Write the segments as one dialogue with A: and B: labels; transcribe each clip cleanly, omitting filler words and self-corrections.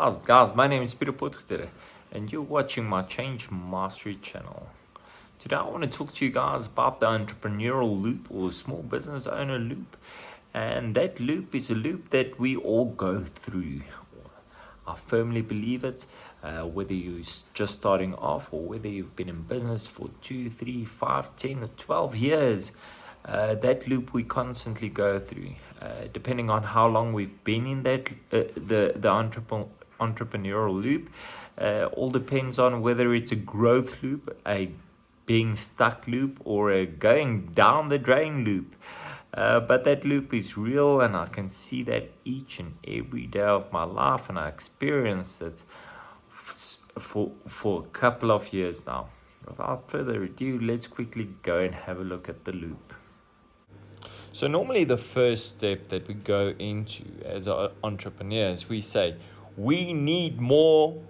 A: How's guys? My name is Pieter Potgieter, and you're watching my Change Mastery channel. Today I want to talk to you guys about the entrepreneurial loop or small business owner loop. And that loop is a loop that we all go through. I firmly believe it, whether you're just starting off or whether you've been in business for 2, 3, 5, 10, or 12 years. That loop we constantly go through, depending on how long we've been in that the entrepreneurial loop. All depends on whether it's a growth loop, a being stuck loop, or a going down the drain loop. But that loop is real, and I can see that each and every day of my life, and I experienced it for a couple of years now. Without further ado, let's quickly go and have a look at the loop. So normally the first step that we go into as entrepreneurs, we say, we need more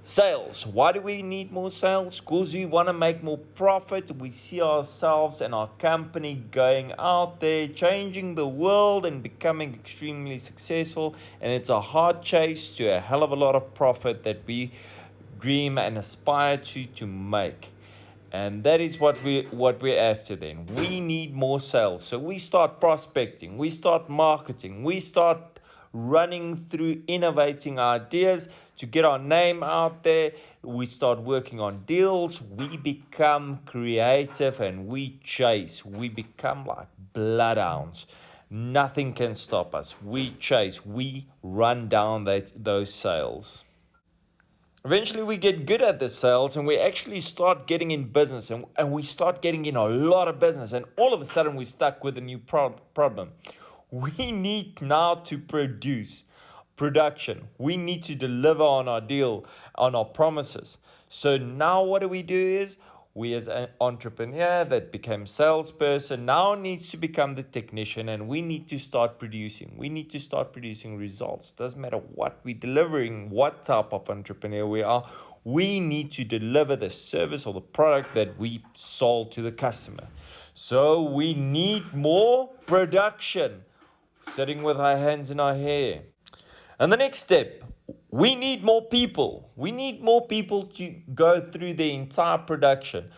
A: sales. Why do we need more sales? Because we want to make more profit. We see ourselves and our company going out there, changing the world and becoming extremely successful. And it's a hard chase to a hell of a lot of profit that we dream and aspire to make. And that is what we're after then. We need more sales. So we start prospecting, we start marketing, we start running through innovating ideas to get our name out there. We start working on deals. We become creative and we chase. We become like bloodhounds. Nothing can stop us. We chase. We run down those sales. Eventually we get good at the sales and we actually start getting in business and we start getting in a lot of business, and all of a sudden we're stuck with a new problem. We need now to production. We need to deliver on our deal, on our promises. So now what do? Is we as an entrepreneur that became salesperson now needs to become the technician, and we need to start producing. We need to start producing results. Doesn't matter what we're delivering, what type of entrepreneur we are. We need to deliver the service or the product that we sold to the customer. So we need more production. Sitting with our hands in our hair. And the next step, we need more people. We need more people to go through the entire production.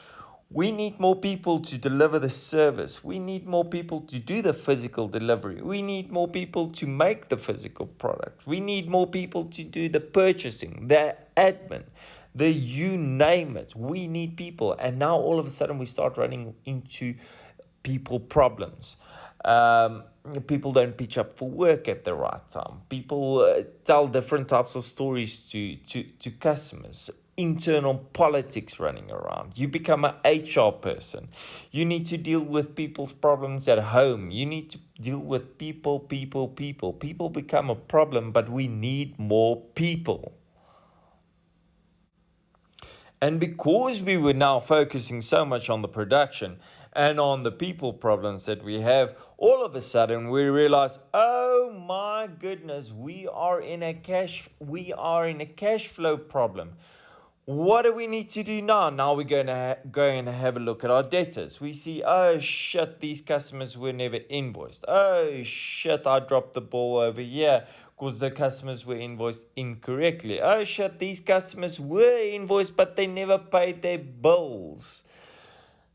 A: We need more people to deliver the service. We need more people to do the physical delivery. We need more people to make the physical product. We need more people to do the purchasing, the admin, the you name it. We need people. And now all of a sudden we start running into people problems. People don't pitch up for work at the right time. People tell different types of stories to customers. Internal politics running around. You become an HR person. You need to deal with people's problems at home. You need to deal with people. People become a problem, but we need more people. And because we were now focusing so much on the production and on the people problems that we have, all of a sudden we realize, oh my goodness, we are in a cash flow problem. What do we need to do now? Now we're going to go and have a look at our debtors. We see, oh shit, these customers were never invoiced. Oh shit, I dropped the ball over here because the customers were invoiced incorrectly. Oh shit, these customers were invoiced, but they never paid their bills.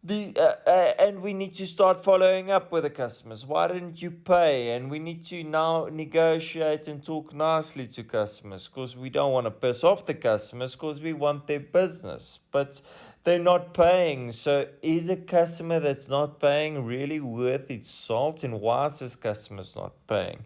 A: And we need to start following up with the customers. Why didn't you pay? And we need to now negotiate and talk nicely to customers, because we don't want to piss off the customers, because we want their business. But they're not paying. So is a customer that's not paying really worth its salt? And why is this customer not paying?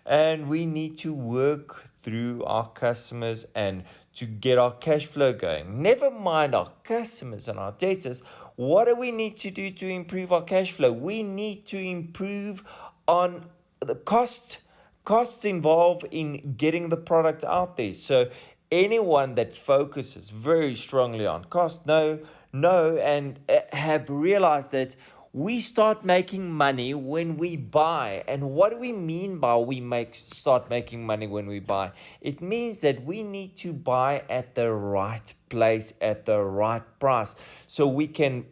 A: And we need to work through our customers and to get our cash flow going. Never mind our customers and our debtors. What do we need to do to improve our cash flow? We need to improve on the costs involved in getting the product out there. So anyone that focuses very strongly on cost, and have realized that we start making money when we buy. And what do we mean by start making money when we buy? It means that we need to buy at the right place at the right price. So we can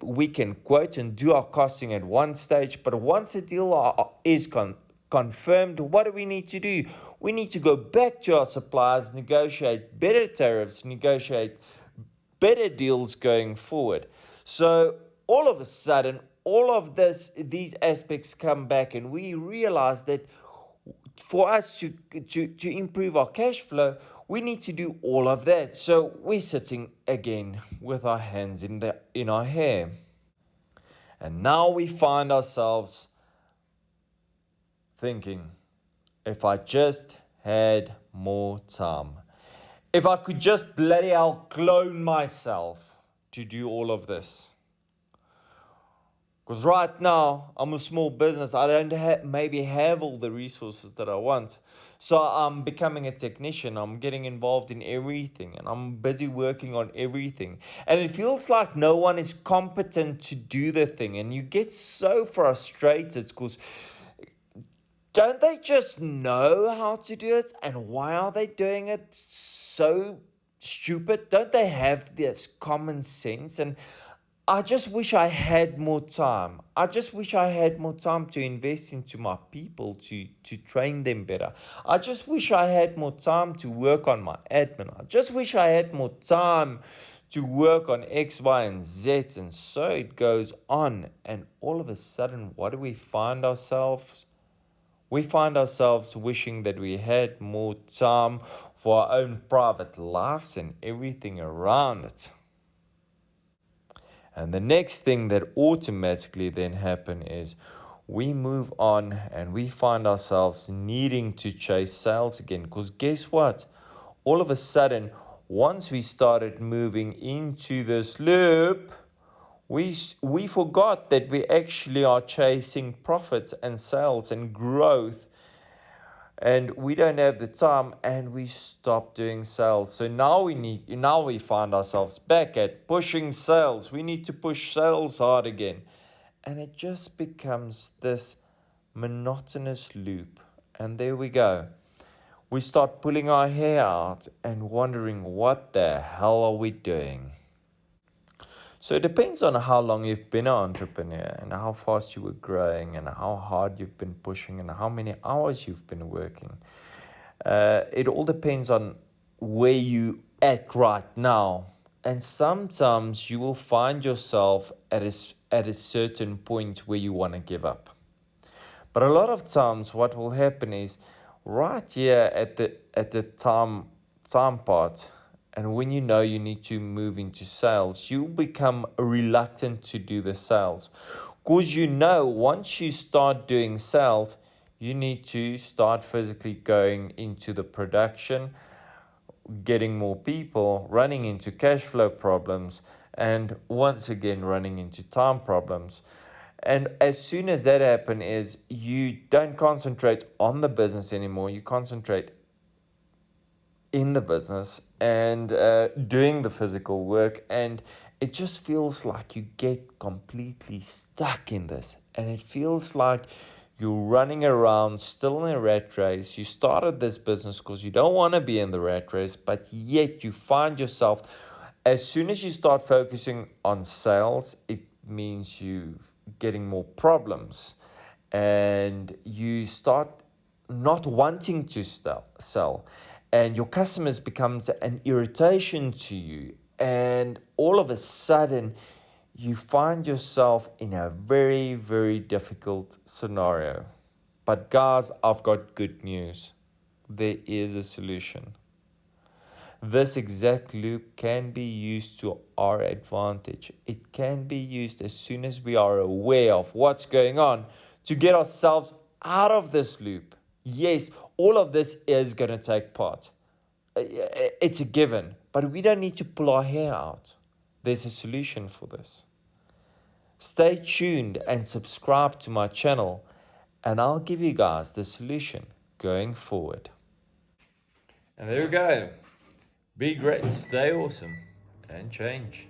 A: quote and do our costing at one stage, but once a deal is confirmed, what do we need to do? We need to go back to our suppliers, negotiate better tariffs, negotiate better deals going forward. So all of a sudden, all of these aspects come back, and we realize that for us to improve our cash flow, we need to do all of that. So we're sitting again with our hands in our hair. And now we find ourselves thinking, if I just had more time, if I could just bloody hell clone myself to do all of this. Because right now, I'm a small business. I don't maybe have all the resources that I want. So I'm becoming a technician. I'm getting involved in everything. And I'm busy working on everything. And it feels like no one is competent to do the thing. And you get so frustrated because don't they just know how to do it? And why are they doing it so stupid? Don't they have this common sense? And I just wish I had more time. I just wish I had more time to invest into my people, to train them better. I just wish I had more time to work on my admin. I just wish I had more time to work on X, Y, and Z. And so it goes on. And all of a sudden, what do we find ourselves? We find ourselves wishing that we had more time for our own private lives and everything around it. And the next thing that automatically then happen is we move on and we find ourselves needing to chase sales again. Because guess what? All of a sudden, once we started moving into this loop, we forgot that we actually are chasing profits and sales and growth. And we don't have the time, and we stop doing sales. So now we find ourselves back at pushing sales. We need to push sales hard again. And it just becomes this monotonous loop. And there we go. We start pulling our hair out and wondering, what the hell are we doing? So it depends on how long you've been an entrepreneur and how fast you were growing and how hard you've been pushing and how many hours you've been working. It all depends on where you at right now. And sometimes you will find yourself at a certain point where you want to give up. But a lot of times what will happen is right here at the time part, and when you know you need to move into sales, you become reluctant to do the sales. Because you know once you start doing sales, you need to start physically going into the production, getting more people, running into cash flow problems, and once again running into time problems. And as soon as that happens, is you don't concentrate on the business anymore, you concentrate in the business and doing the physical work, and it just feels like you get completely stuck in this, and it feels like you're running around still in a rat race. You started this business because you don't want to be in the rat race, but yet you find yourself, as soon as you start focusing on sales, it means you getting more problems, and you start not wanting to sell. And your customers becomes an irritation to you. And all of a sudden, you find yourself in a very, very difficult scenario. But guys, I've got good news. There is a solution. This exact loop can be used to our advantage. It can be used as soon as we are aware of what's going on to get ourselves out of this loop. Yes, all of this is going to take part. It's a given, but we don't need to pull our hair out. There's a solution for this. Stay tuned and subscribe to my channel, and I'll give you guys the solution going forward. And there we go. Be great, stay awesome, and change.